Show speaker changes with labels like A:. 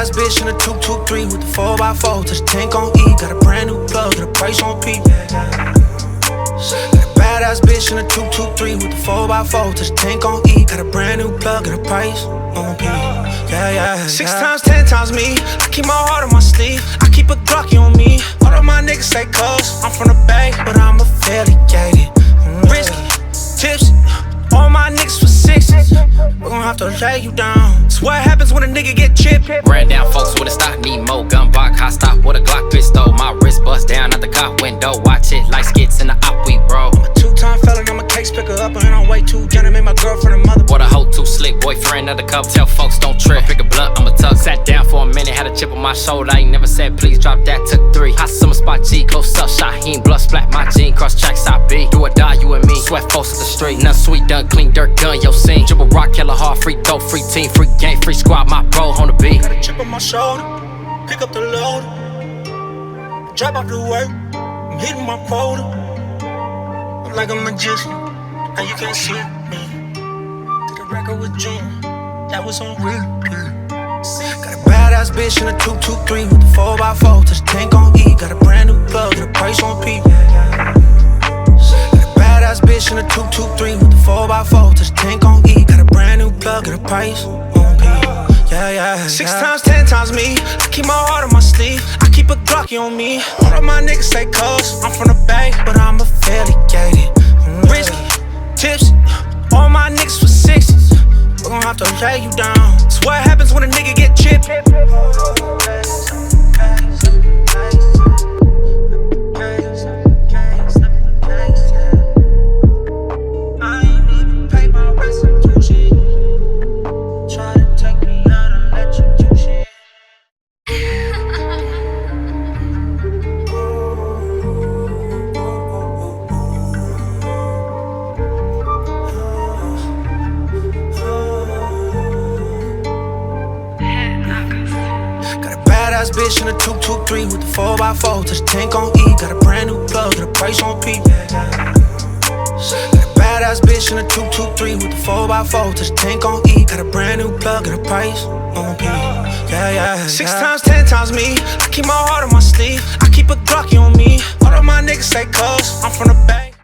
A: badass bitch in a 223 with the 4x4 to the tank on E. Got a brand new plug, got a price on P. Got a badass bitch in a 223 with the 4x4 to the tank on E. Got a brand new plug, got a price on P. Yeah. 6 times, 10 times me. I keep my heart on my sleeve. I keep a Glocky on me. All of my niggas say cuz I'm from the Bay, but I'm affiliated. Risky, tips. All my niggas for 6s. We're gon' have to lay you down. It's what happens when a nigga get chipped.
B: Ran down folks with a stock, need more gun block, hot stop with a Glock pistol. My wrist bust down at the cop window. Watch it like skits in the op we bro.
A: I'm a 2-time felon, I'm a case picker up and I'm way too young to make my girlfriend a mother.
B: What a hoe, too slick, boyfriend of the cup. Tell folks don't trip, pick a blunt, I'm a tuck. Sat down for a minute, had a chip on my shoulder. I ain't never said please, drop that, took 3. Hot summer spot G, close up, Shaheen, blood splat, my jean, cross track, side B. Do or die, you and me, sweat folks at the street. Nothing sweet, done, clean dirt, gun, yo scene. Dribble rock, killer hard, free throw, free team, free game, free squad, my bro on the beat.
A: Got a chip on my shoulder, pick up the load. Drop out the work, I'm hitting my quota. I'm like a magician, now you can't see me. Did a record with June, that was on repeat. Got a badass bitch in a 223 with the 4x4 to the tank on E. Got a brand new plug, got a price on P. Got a badass bitch in a 223 with the 4x4 to the tank on E. Got a brand new plug, got a price on P. Yeah. 6 times, 10 times me. I keep my heart on my sleeve. I keep a Glocky on me. All of my niggas say cuz I'm from the Bay, but I'm affiliated. Risky, tips. All my niggas for 6s. We're gon' have to lay you down. It's what happens when a nigga get chipped. Bitch in a 223 with the 4x4 to the tank on E. Got a brand new plug, got a price on P. Got a badass bitch in a 223 with the 4x4 to the tank on E. Got a brand new plug, got a price on P. Yeah. 6 times, 10 times me. I keep my heart on my sleeve. I keep a Glocky on me. All of my niggas say cuz I'm from the Bay.